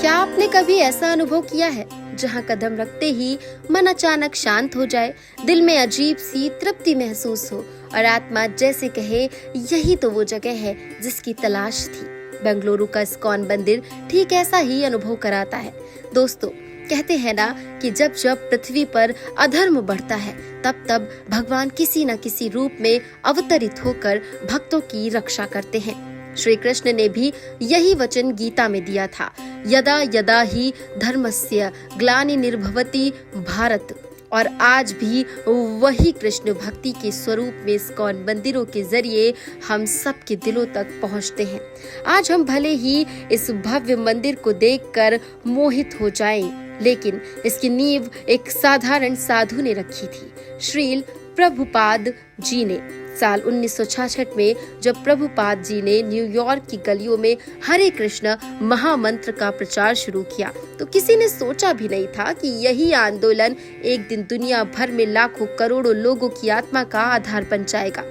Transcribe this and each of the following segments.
क्या आपने कभी ऐसा अनुभव किया है जहाँ कदम रखते ही मन अचानक शांत हो जाए, दिल में अजीब सी तृप्ति महसूस हो और आत्मा जैसे कहे यही तो वो जगह है जिसकी तलाश थी। बेंगलुरु का इस्कॉन मंदिर ठीक ऐसा ही अनुभव कराता है। दोस्तों, कहते हैं ना कि जब जब पृथ्वी पर अधर्म बढ़ता है तब तब भगवान किसी न किसी रूप में अवतरित होकर भक्तों की रक्षा करते हैं। श्री कृष्ण ने भी यही वचन गीता में दिया था, यदा यदा ही धर्मस्य ग्लानिर्भवति भारत। और आज भी वही कृष्ण भक्ति के स्वरूप में इस्कॉन मंदिरों के जरिए हम सबके दिलों तक पहुंचते हैं। आज हम भले ही इस भव्य मंदिर को देखकर मोहित हो जाएं, लेकिन इसकी नींव एक साधारण साधु ने रखी थी, श्रील प्रभुपाद जी ने। साल 1966 में जब प्रभुपाद जी ने न्यूयॉर्क की गलियों में हरे कृष्ण महामंत्र का प्रचार शुरू किया तो किसी ने सोचा भी नहीं था कि यही आंदोलन एक दिन दुनिया भर में लाखों करोड़ों लोगों की आत्मा का आधार बन जाएगा।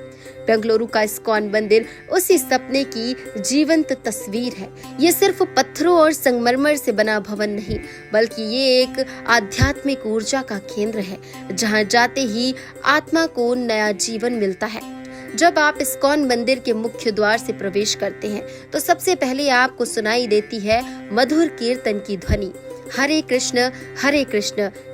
बेंगलुरु का इस्कॉन मंदिर उसी सपने की जीवंत तस्वीर है। ये सिर्फ पत्थरों और संगमरमर से बना भवन नहीं, बल्कि ये एक आध्यात्मिक ऊर्जा का केंद्र है, जहां जाते ही आत्मा को नया जीवन मिलता है। जब आप इस्कॉन मंदिर के मुख्य द्वार से प्रवेश करते हैं तो सबसे पहले आपको सुनाई देती है मधुर कीर्तन की ध्वनि, हरे कृष्ण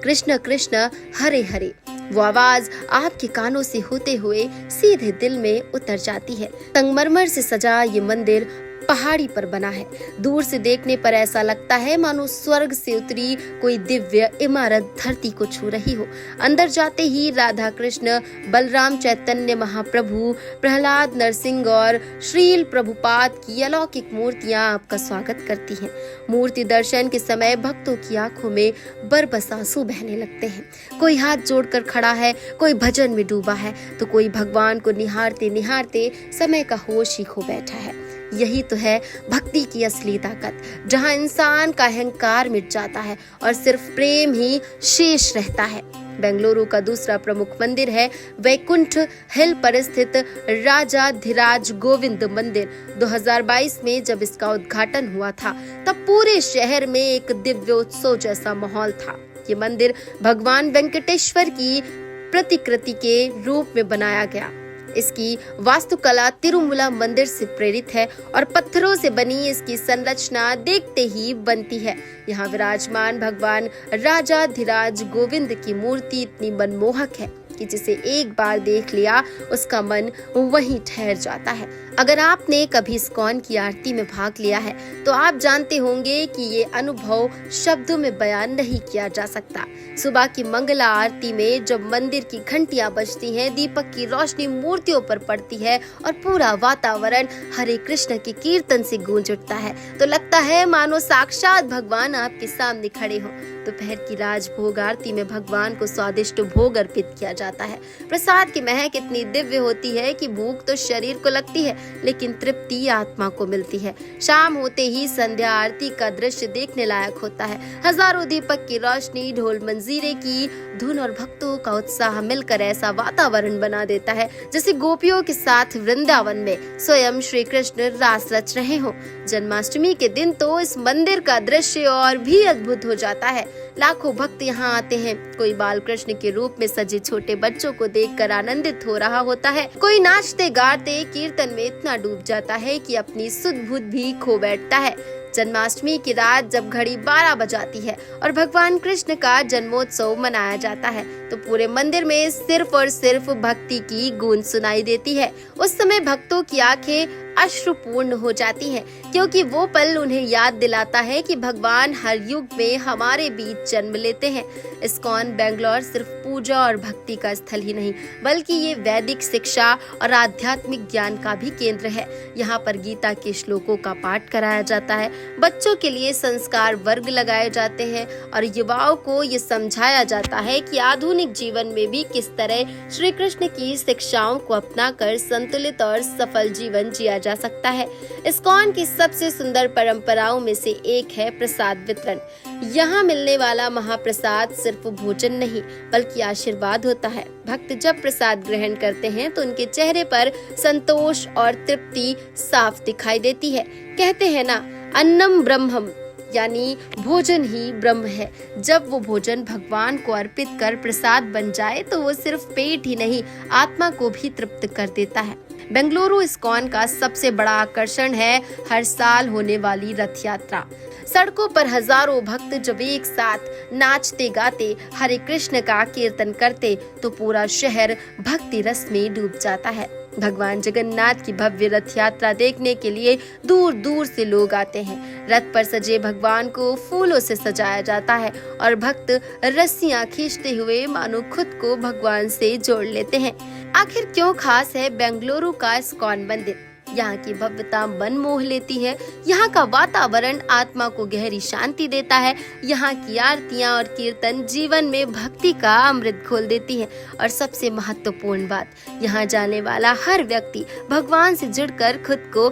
कृष्ण कृष्ण हरे हरे। वो आवाज आपके कानों से होते हुए सीधे दिल में उतर जाती है। संगमरमर से सजा ये मंदिर पहाड़ी पर बना है। दूर से देखने पर ऐसा लगता है मानो स्वर्ग से उतरी कोई दिव्य इमारत धरती को छू रही हो। अंदर जाते ही राधा कृष्ण, बलराम चैतन्य महाप्रभु, प्रहलाद नरसिंह और श्रील प्रभुपाद की अलौकिक मूर्तियां आपका स्वागत करती हैं। मूर्ति दर्शन के समय भक्तों की आंखों में बरबस आंसू बहने लगते हैं। कोई हाथ जोड़कर खड़ा है, कोई भजन में डूबा है, तो कोई भगवान को निहारते निहारते समय का होश ही खो बैठा है। यही तो है भक्ति की असली ताकत, जहां इंसान का अहंकार मिट जाता है और सिर्फ प्रेम ही शेष रहता है। बेंगलुरु का दूसरा प्रमुख मंदिर है वैकुंठ हिल पर स्थित राजाधिराज गोविंद मंदिर। 2022 में जब इसका उद्घाटन हुआ था तब पूरे शहर में एक दिव्य उत्सव जैसा माहौल था। ये मंदिर भगवान वेंकटेश्वर की प्रतिकृति के रूप में बनाया गया। इसकी वास्तुकला तिरुमला मंदिर से प्रेरित है और पत्थरों से बनी इसकी संरचना देखते ही बनती है। यहाँ विराजमान भगवान राजाधिराज गोविंद की मूर्ति इतनी मनमोहक है कि जिसे एक बार देख लिया उसका मन वहीं ठहर जाता है। अगर आपने कभी इस्कॉन की आरती में भाग लिया है तो आप जानते होंगे कि ये अनुभव शब्दों में बयान नहीं किया जा सकता। सुबह की मंगला आरती में जब मंदिर की घंटियां बजती हैं, दीपक की रोशनी मूर्तियों पर पड़ती है और पूरा वातावरण हरे कृष्ण के कीर्तन से गूंज उठता है तो लगता है मानो साक्षात भगवान आपके सामने खड़े हों। दोपहर की राजभोग आरती में भगवान को स्वादिष्ट भोग अर्पित किया जाता है। प्रसाद की महक इतनी दिव्य होती है कि भूख तो शरीर को लगती है लेकिन तृप्ति आत्मा को मिलती है। शाम होते ही संध्या आरती का दृश्य देखने लायक होता है। हजारों दीपक की रोशनी, ढोल मंजीरे की धुन और भक्तों का उत्साह मिलकर ऐसा वातावरण बना देता है जैसे गोपियों के साथ वृंदावन में स्वयं श्री कृष्ण रास रच रहे हों। जन्माष्टमी के दिन तो इस मंदिर का दृश्य और भी अद्भुत हो जाता है। लाखों भक्त यहाँ आते हैं। कोई बाल कृष्ण के रूप में सजे छोटे बच्चों को देखकर आनंदित हो रहा होता है, कोई नाचते गाते कीर्तन में इतना डूब जाता है कि अपनी सुध बुध भी खो बैठता है। जन्माष्टमी की रात जब घड़ी 12 बजाती है और भगवान कृष्ण का जन्मोत्सव मनाया जाता है तो पूरे मंदिर में सिर्फ और सिर्फ भक्ति की गूंज सुनाई देती है। उस समय भक्तों की आंखें अश्रुपूर्ण हो जाती हैं क्योंकि वो पल उन्हें याद दिलाता है कि भगवान हर युग में हमारे बीच जन्म लेते हैं। इस्कॉन बेंगलोर सिर्फ पूजा और भक्ति का स्थल ही नहीं बल्कि ये वैदिक शिक्षा और आध्यात्मिक ज्ञान का भी केंद्र है। यहाँ पर गीता के श्लोकों का पाठ कराया जाता है, बच्चों के लिए संस्कार वर्ग लगाए जाते हैं और युवाओं को ये समझाया जाता है कि आधुनिक जीवन में भी किस तरह श्री कृष्ण की शिक्षाओं को अपनाकर संतुलित और सफल जीवन जिया जा सकता है। इस्कॉन की सबसे सुंदर परंपराओं में से एक है प्रसाद वितरण। यहाँ मिलने वाला महाप्रसाद सिर्फ भोजन नहीं बल्कि आशीर्वाद होता है। भक्त जब प्रसाद ग्रहण करते हैं तो उनके चेहरे पर संतोष और तृप्ति साफ दिखाई देती है। कहते हैं ना, अन्नम ब्रह्मम, यानी भोजन ही ब्रह्म है। जब वो भोजन भगवान को अर्पित कर प्रसाद बन जाए तो वो सिर्फ पेट ही नहीं, आत्मा को भी तृप्त कर देता है। बेंगलुरु इस्कॉन का सबसे बड़ा आकर्षण है हर साल होने वाली रथ यात्रा। सड़कों पर हजारों भक्त जब एक साथ नाचते गाते हरे कृष्ण का कीर्तन करते तो पूरा शहर भक्ति रस में डूब जाता है। भगवान जगन्नाथ की भव्य रथ यात्रा देखने के लिए दूर दूर से लोग आते हैं। रथ पर सजे भगवान को फूलों से सजाया जाता है और भक्त रस्सियां खींचते हुए मानो खुद को भगवान से जोड़ लेते हैं। आखिर क्यों खास है बेंगलुरु का इस्कॉन मंदिर? यहाँ की भव्यता मन मोह लेती है। यहाँ का वातावरण आत्मा को गहरी शांति देता है। यहाँ की आरतियाँ और कीर्तन जीवन में भक्ति का अमृत खोल देती है। और सबसे महत्वपूर्ण बात, यहाँ जाने वाला हर व्यक्ति भगवान से जुड़कर खुद को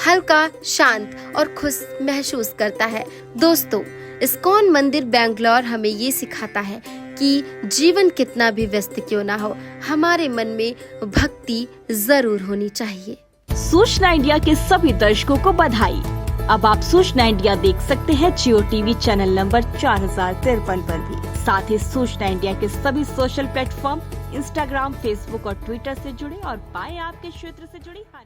हल्का, शांत और खुश महसूस करता है। दोस्तों, इस्कॉन मंदिर बेंगलोर हमें ये सिखाता है कि जीवन कितना भी व्यस्त क्यों ना हो, हमारे मन में भक्ति जरूर होनी चाहिए। सूचना इंडिया के सभी दर्शकों को बधाई। अब आप सूचना इंडिया देख सकते हैं जियो टीवी चैनल नंबर 4053 पर भी। साथ ही सूचना इंडिया के सभी सोशल प्लेटफॉर्म इंस्टाग्राम, फेसबुक और ट्विटर से जुड़े और पाएं आपके क्षेत्र से जुड़ी हर